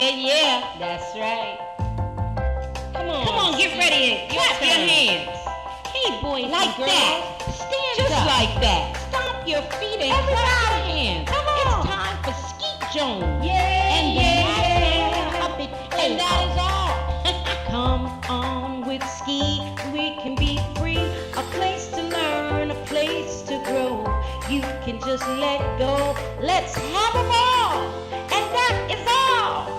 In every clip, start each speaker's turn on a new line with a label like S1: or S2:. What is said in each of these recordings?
S1: Yeah, that's right. Come on, get ready and clap your hands. Hey, boys like and girls, that. Stand just up. Like that. Stomp your feet and clap your hands. Come on. It's time for Skeet Jones. And that is all. Come on with Skeet, we can be free. A place to learn, a place to grow. You can just let go. Let's have a ball. And that is all.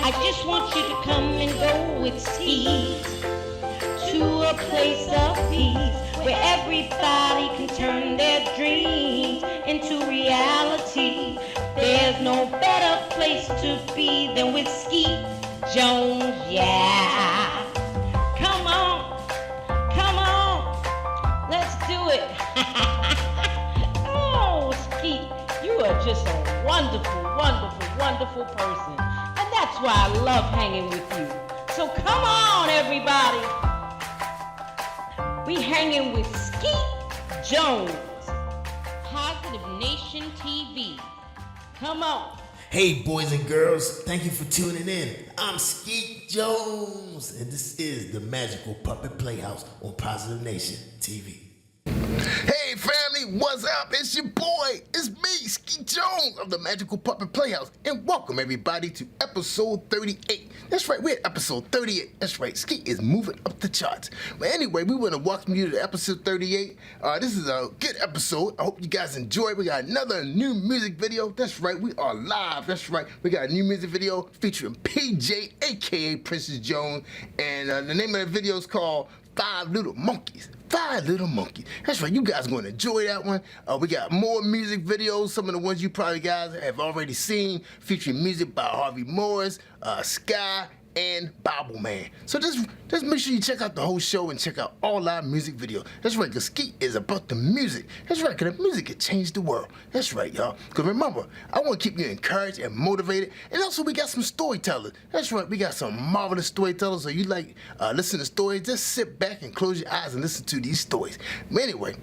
S1: I just want you to come and go with Skeet to a place of peace where everybody can turn their dreams into reality. There's no better place to be than with Skeet Jones, yeah. Come on, let's do it. Oh, Skeet, you are just a wonderful, wonderful, wonderful person. And that's why I love hanging with you. So come on, everybody. We hanging with Skeet Jones, Positive Nation TV. Come on.
S2: Hey, boys and girls, thank you for tuning in. I'm Skeet Jones, and this is the Magical Puppet Playhouse on Positive Nation TV.
S3: Hey family, what's up? It's your boy, it's me, Skeet Jones of the Magical Puppet Playhouse, and welcome everybody to episode 38. That's right, we're at episode 38. That's right, Skeet is moving up the charts. But anyway, we want to welcome you to episode 38. This is a good episode. I hope you guys enjoy it. We got another new music video. That's right, we are live. That's right, we got a new music video featuring PJ, aka Princess Jones, and the name of the video is called Five Little Monkeys. Five Little Monkeys. That's right, you guys are going to enjoy that one. We got more music videos, some of the ones you probably guys have already seen, featuring music by Harvey Morris, Sky, and Bible Man. So just make sure you check out the whole show and check out all our music videos. That's right, because Skeet is about the music. That's right, because the music can change the world. That's right, y'all. Because remember, I want to keep you encouraged and motivated. And also, we got some storytellers. That's right, we got some marvelous storytellers. So you like listen to stories, just sit back and close your eyes and listen to these stories. Anyway,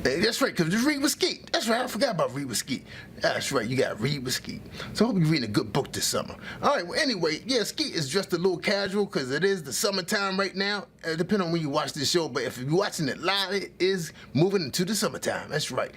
S3: that's right, because just read with Skeet. That's right, I forgot about read with Skeet. That's right, you got to read with Skeet. So I hope you're reading a good book this summer. All right, well, anyway, yeah, Skeet is dressed a little casual because it is the summertime right now. Depending on when you watch this show, but if you're watching it live, it is moving into the summertime. That's right,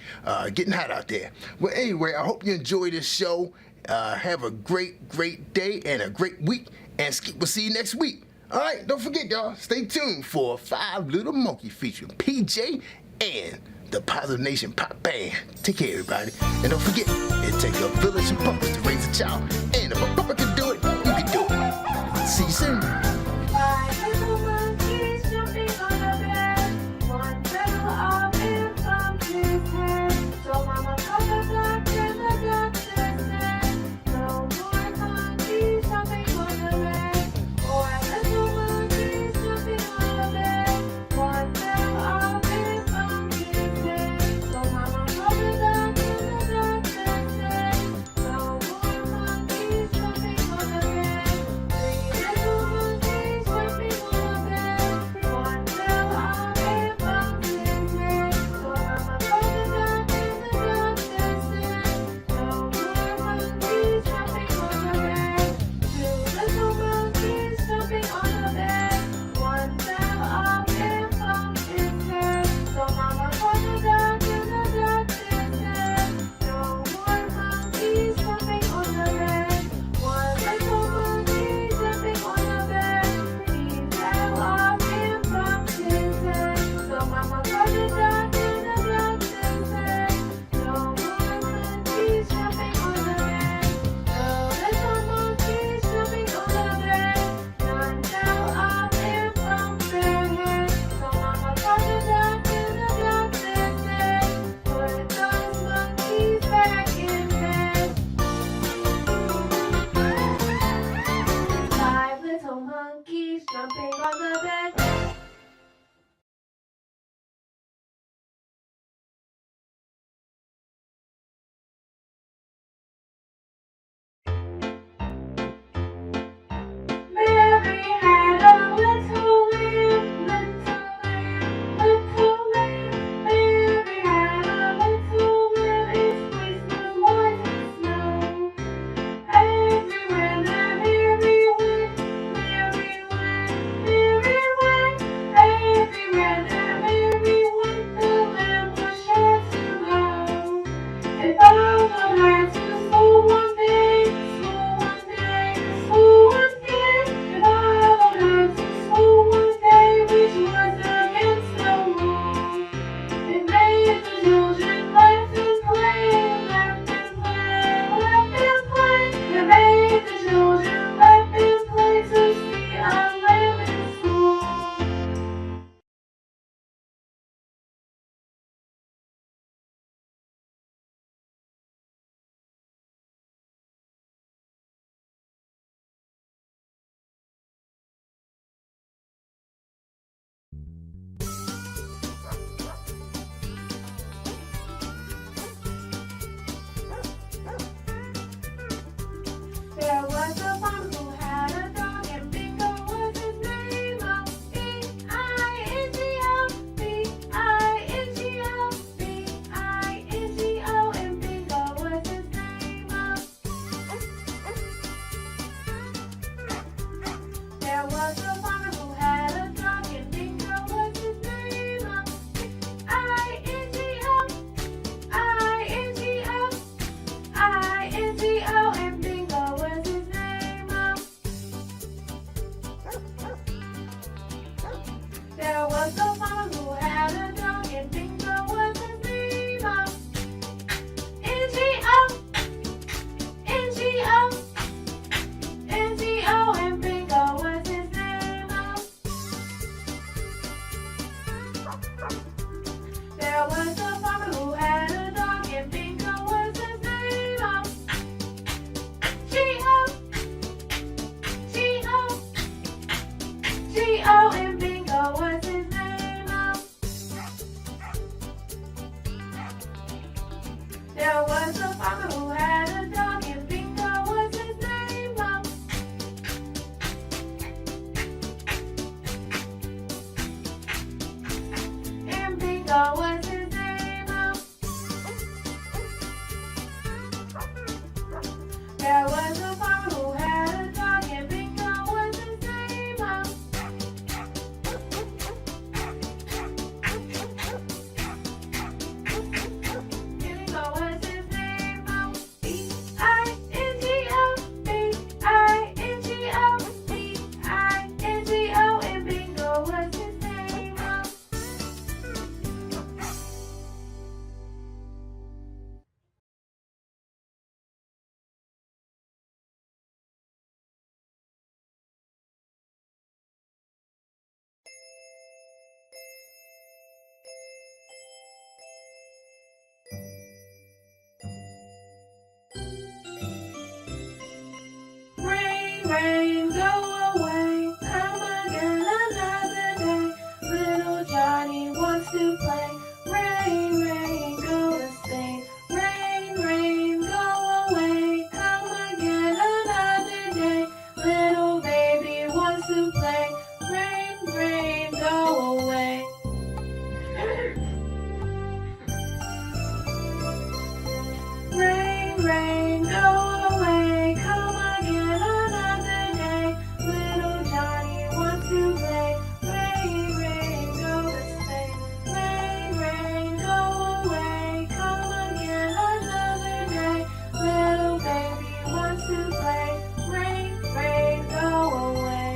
S3: getting hot out there. Well, anyway, I hope you enjoy this show. Have a great, great day and a great week. And Skeet will see you next week. All right, don't forget, y'all, stay tuned for Five Little Monkeys featuring PJ and the Positive Nation Pop Band. Take care, everybody. And don't forget, it takes a village of puppets to raise a child. And if a puppet can do it, you can do it. See you soon.
S4: Five little monkeys jumping on a bed. One fell off and bumped his head. So Mama called the doctor and the doctor said, no more monkeys jumping on the bed. Four little monkeys jumping on a bed. One fell off and bumped his head. So Mama called the doctor and the doctor said, no more monkeys jumping on the bed. Three little monkeys jumping on a bed. One fell off and bumped his head. So Mama called the doctor and the doctor said, no more monkeys jumping on the bed. Two little monkeys jumping on a bed. One fell off and bumped his head. So Mama called the doctor and the doctor said, no more monkeys jumping on the bed. One little monkey jumping on the bed. He fell off and bumped his head. So Mama called the doctor and the doctor said, no more monkeys jumping on the bed. No little monkeys jumping on the bed. None fell off and bumped their head. So Mama called the doctor and the doctor said, put those monkeys back in bed. Five little monkeys jumping on the bed. Mary had a little lamb, little lamb. Mary had a little lamb, its fleece was white as snow. Everywhere was a farmer who had a dog, and Bingo was his name. N-G-O, N-G-O, N-G-O, and Bingo was his name. There was a farmer who had a dog, and Bingo was his name. G-O, G-O, G-O, and Bingo was his name. There was a farmer who had a dog, and Bingo was his name. And Bingo was his name. There was a farmer who had a dog, and Bingo was his name. Bingo was his name. B-I-N-G-O, B-I-N-G-O, B-I-N-G-O, and Bingo was his name. Rain, rain, go away, come again another day. Little Johnny wants to play. Rain, rain, go to stay. Rain, rain, go away, come again another day. Little baby wants to play. Rain, rain, go away. Rain, rain, go away, come again another day. Little Johnny wants to play. Rain, rain, go to stay. Rain, rain, go away, come again another day. Little baby wants to play. Rain, rain, go away.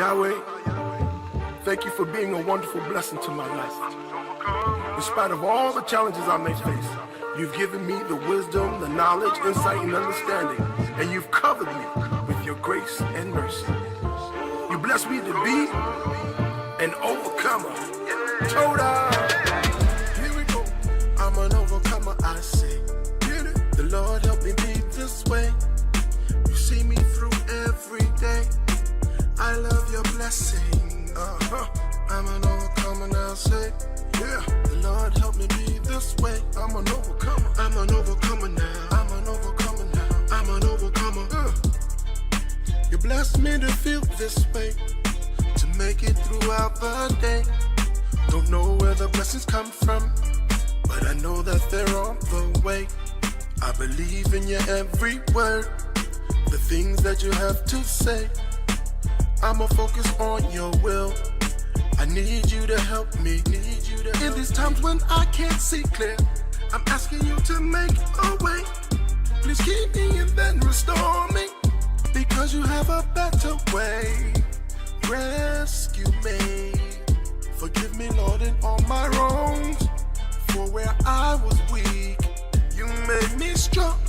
S5: Yahweh, thank you for being a wonderful blessing to my life. In spite of all the challenges I may face, you've given me the wisdom, the knowledge, insight, and understanding, and you've covered me with your grace and mercy. You blessed me to be an overcomer. Toda. Here we go. I'm an overcomer, I say. The Lord help me be this way. You see me through every day. I love your blessing. I'm an overcomer now, say. Yeah. The Lord help me be this way. I'm an overcomer. I'm an overcomer now. I'm an overcomer now. I'm an overcomer. You blessed me to feel this way, to make it throughout the day. Don't know where the blessings come from, but I know that they're on the way. I believe in your every word, the things that you have to say. I'ma focus on your will. I need you to help me. In these times when I can't see clear, I'm asking you to make a way. Please keep me and then restore me, because you have a better way. Rescue me. Forgive me, Lord, in all my wrongs. For where I was weak, you made me strong.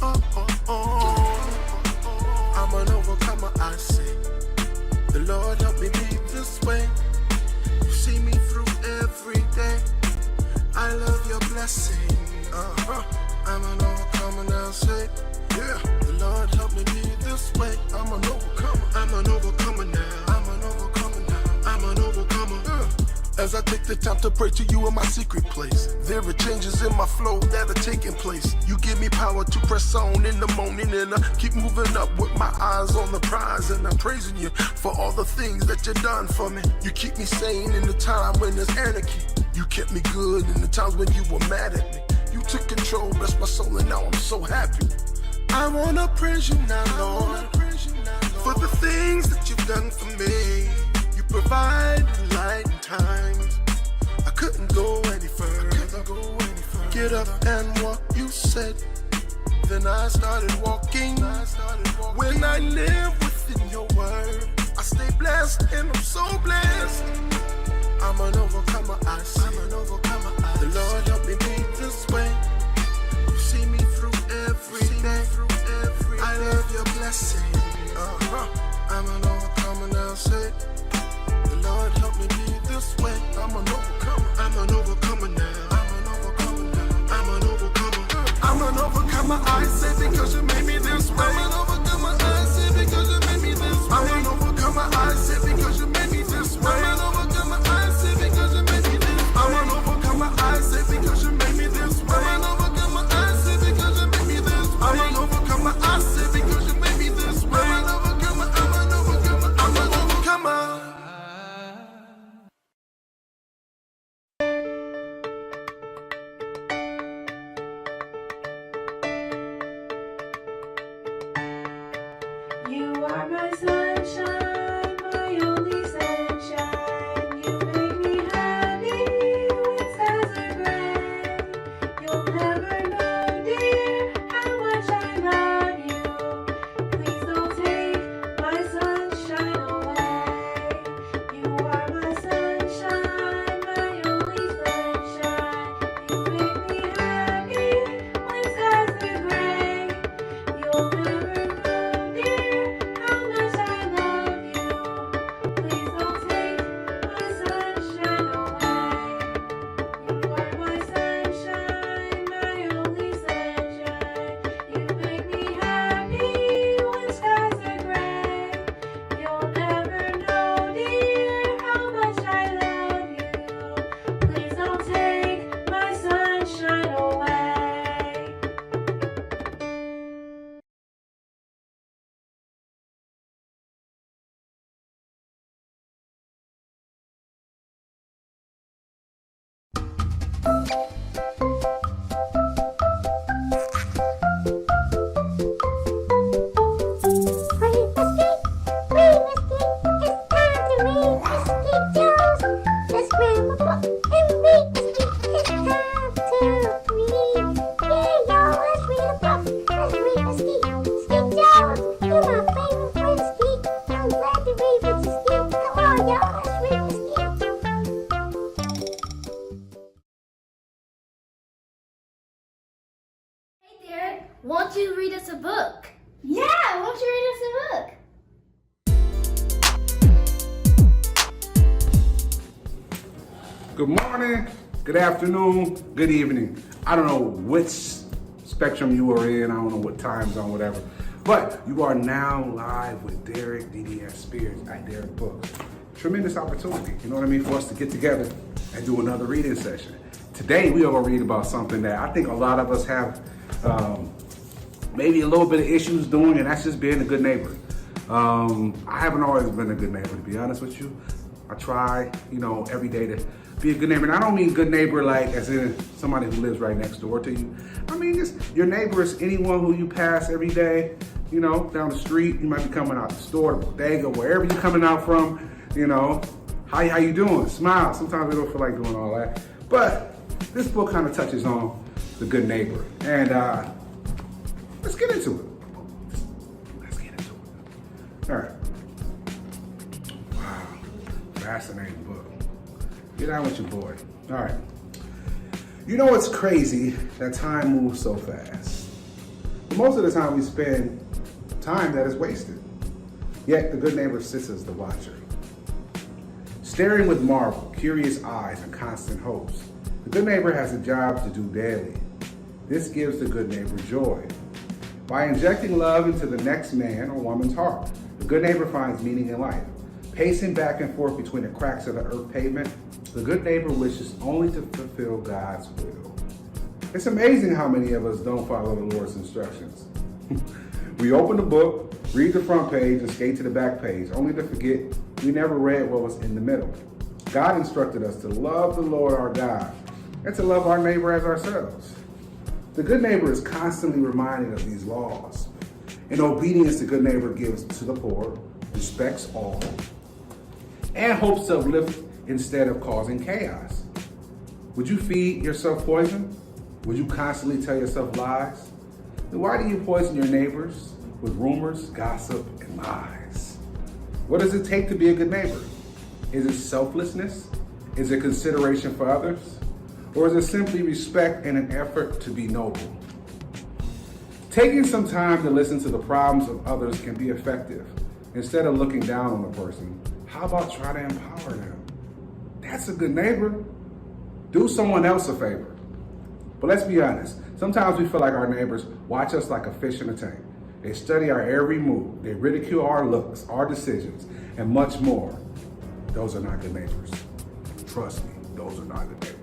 S5: I'm an overcomer, I say. The Lord help me be this way. You see me through every day. I love your blessing. I'm an overcomer now, say. Yeah. The Lord help me be this way. I'm an overcomer. I'm an overcomer now. I'm an overcomer now. I'm an overcomer. As I take the time to pray to you in my secret place, there are changes in my flow that are taking place. You give me power to press on in the morning, and I keep moving up with my eyes on the prize. And I'm praising you for all the things that you've done for me. You keep me sane in the time when there's anarchy. You kept me good in the times when you were mad at me. You took control, blessed my soul, and now I'm so happy. I wanna praise you now, Lord, for the things that you've done for me. You provide light in times I couldn't go any further. Get up and walk, you said. Then I started walking. When I live within your word, I stay blessed and I'm so blessed. I'm an overcomer, I say. The Lord help me be this way. You see me through every day. I love your blessing. I'm an overcomer now, say. The Lord help me be this way. I'm an overcomer. I'm an overcomer now. I'm an overcomer now. I'm an overcomer. I'm an overcomer, I say, because you made me this way. I'm an overcomer, I say, because you made me this way. I'm an overcomer, I say, because you made me this way. I'm an overcomer, I say, because you made me this way. I'm an overcomer, I say, because you made me this way. I'm an overcomer, I say, because you made me this way. I'm an overcomer, I say, because you made me this way. I'm an overcomer, I'm an overcomer, I'm an overcomer.
S6: won't you read us a book?
S7: Yeah, won't you read us a book?
S8: Good morning, good afternoon, good evening. I don't know which spectrum you are in. I don't know what time zone, whatever. But you are now live with Derek DDS Spears at Derek Books. Tremendous opportunity, you know what I mean, for us to get together and do another reading session. Today we are going to read about something that I think a lot of us have maybe a little bit of issues doing, and that's just being a good neighbor. I haven't always been a good neighbor, to be honest with you. I try, every day to be a good neighbor. And I don't mean good neighbor like as in somebody who lives right next door to you. I mean just your neighbor is anyone who you pass every day, down the street. You might be coming out the store, the bodega, wherever you're coming out from, how you doing? Smile. Sometimes we don't feel like doing all that. But this book kind of touches on the good neighbor. And let's get into it. Let's get into it. All right. Wow. Fascinating book. Get on with your boy. All right. You know it's crazy that time moves so fast. Most of the time we spend time that is wasted. Yet the good neighbor sits as the watcher. Staring with marvel, curious eyes, and constant hopes, the good neighbor has a job to do daily. This gives the good neighbor joy. By injecting love into the next man or woman's heart, the good neighbor finds meaning in life. Pacing back and forth between the cracks of the earth pavement, the good neighbor wishes only to fulfill God's will. It's amazing how many of us don't follow the Lord's instructions. We open the book, read the front page, and skate to the back page, only to forget we never read what was in the middle. God instructed us to love the Lord our God and to love our neighbor as ourselves. The good neighbor is constantly reminded of these laws. In obedience, the good neighbor gives to the poor, respects all, and hopes to uplift instead of causing chaos. Would you feed yourself poison? Would you constantly tell yourself lies? Then why do you poison your neighbors with rumors, gossip, and lies? What does it take to be a good neighbor? Is it selflessness? Is it consideration for others? Or is it simply respect and an effort to be noble? Taking some time to listen to the problems of others can be effective. Instead of looking down on a person, how about try to empower them? That's a good neighbor. Do someone else a favor. But let's be honest, sometimes we feel like our neighbors watch us like a fish in a tank. They study our every move. They ridicule our looks, our decisions, and much more. Those are not good neighbors. Trust me, those are not good neighbors.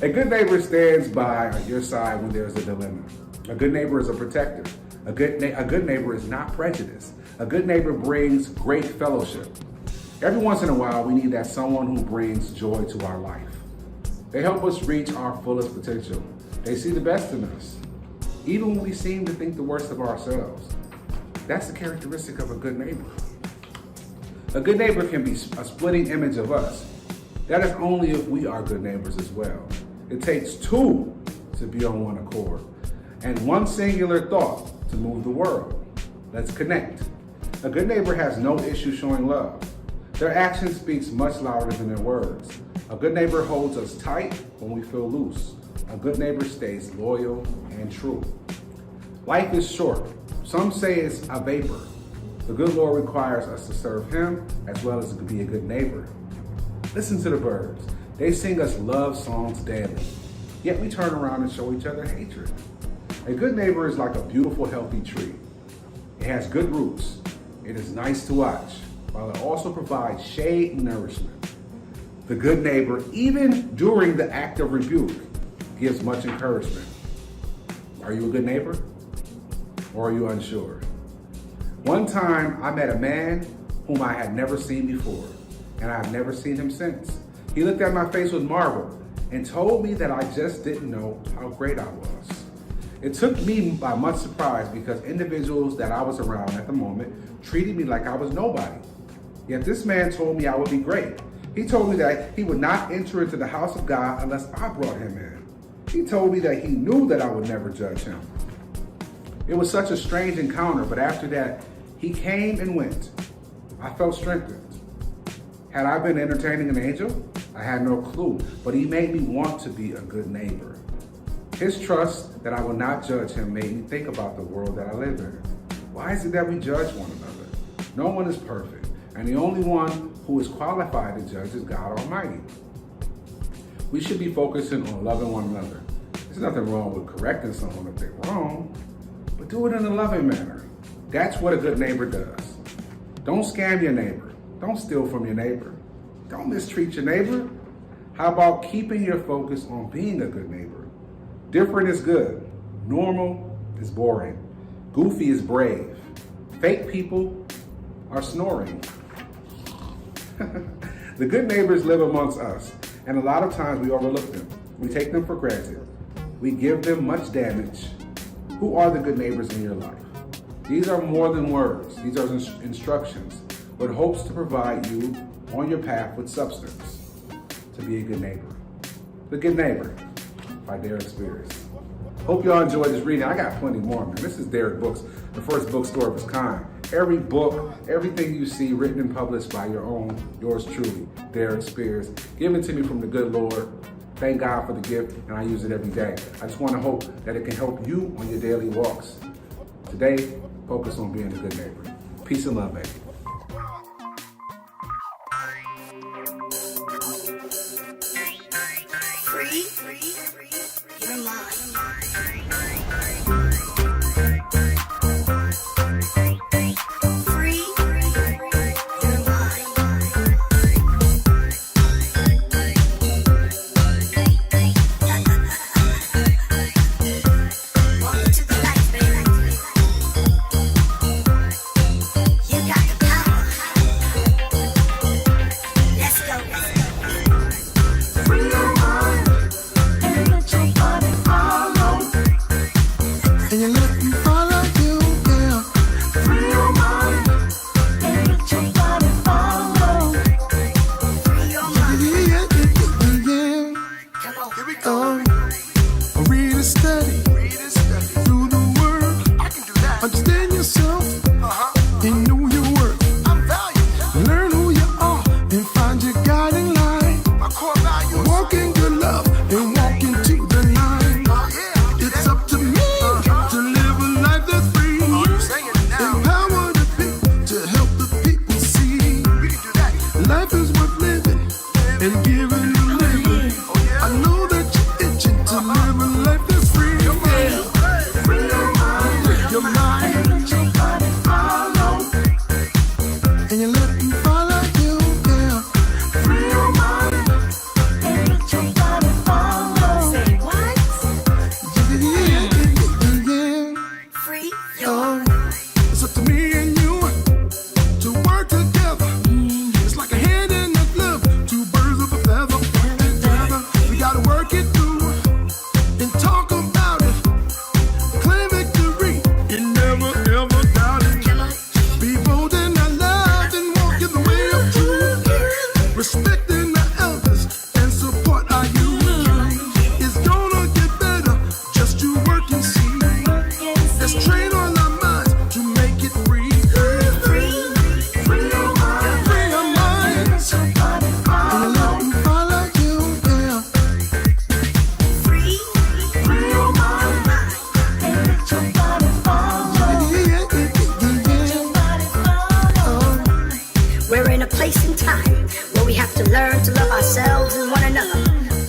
S8: A good neighbor stands by your side when there's a dilemma. A good neighbor is a protector. A good neighbor is not prejudiced. A good neighbor brings great fellowship. Every once in a while, we need that someone who brings joy to our life. They help us reach our fullest potential. They see the best in us, even when we seem to think the worst of ourselves. That's the characteristic of a good neighbor. A good neighbor can be a splitting image of us. That is only if we are good neighbors as well. It takes two to be on one accord, and one singular thought to move the world. Let's connect. A good neighbor has no issue showing love. Their action speaks much louder than their words. A good neighbor holds us tight when we feel loose. A good neighbor stays loyal and true. Life is short. Some say it's a vapor. The good Lord requires us to serve Him as well as to be a good neighbor. Listen to the birds. They sing us love songs daily. Yet we turn around and show each other hatred. A good neighbor is like a beautiful, healthy tree. It has good roots. It is nice to watch, while it also provides shade and nourishment. The good neighbor, even during the act of rebuke, gives much encouragement. Are you a good neighbor? Or are you unsure? One time, I met a man whom I had never seen before, and I have never seen him since. He looked at my face with marvel and told me that I just didn't know how great I was. It took me by much surprise because individuals that I was around at the moment treated me like I was nobody. Yet this man told me I would be great. He told me that he would not enter into the house of God unless I brought him in. He told me that he knew that I would never judge him. It was such a strange encounter, but after that, he came and went. I felt strengthened. Had I been entertaining an angel? I had no clue, but he made me want to be a good neighbor. His trust that I will not judge him made me think about the world that I live in. Why is it that we judge one another? No one is perfect, and the only one who is qualified to judge is God Almighty. We should be focusing on loving one another. There's nothing wrong with correcting someone if they're wrong, but do it in a loving manner. That's what a good neighbor does. Don't scam your neighbor. Don't steal from your neighbor. Don't mistreat your neighbor. How about keeping your focus on being a good neighbor? Different is good. Normal is boring. Goofy is brave. Fake people are snoring. The good neighbors live amongst us, and a lot of times we overlook them. We take them for granted. We give them much damage. Who are the good neighbors in your life? These are more than words. These are instructions with hopes to provide you on your path with substance to be a good neighbor. The Good Neighbor by Derek Spears. Hope y'all enjoyed this reading. I got plenty more, man. This is Derek Books, the first bookstore of its kind. Every book, everything you see written and published by yours truly, Derek Spears, given to me from the good Lord. Thank God for the gift, and I use it every day. I just want to hope that it can help you on your daily walks. Today, focus on being a good neighbor. Peace and love, baby.
S9: You're mine.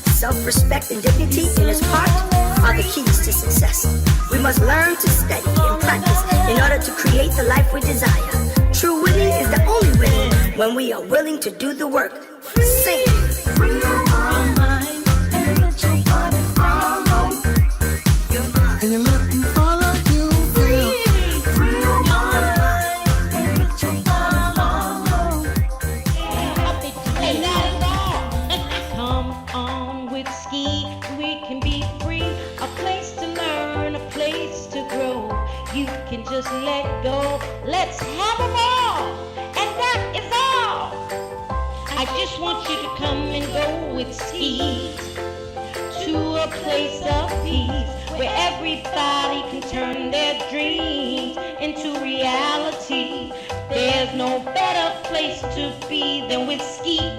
S10: Self-respect and dignity in its part are the keys to success. We must learn to study and practice in order to create the life we desire. True winning is the only winning when we are willing to do the work. Sing. Free your mind and let your body follow. Your mind. And you let me follow you. Free your mind and let your body follow.
S1: Hey, not at all. Come on with Skeet, we can be free. A place to learn, a place to grow. You can just let go. Let's have a ball, and that is all. I just want you to come and go with Skeet to a place of peace where everybody can turn their dreams into reality. There's no better place to be than with Skeet.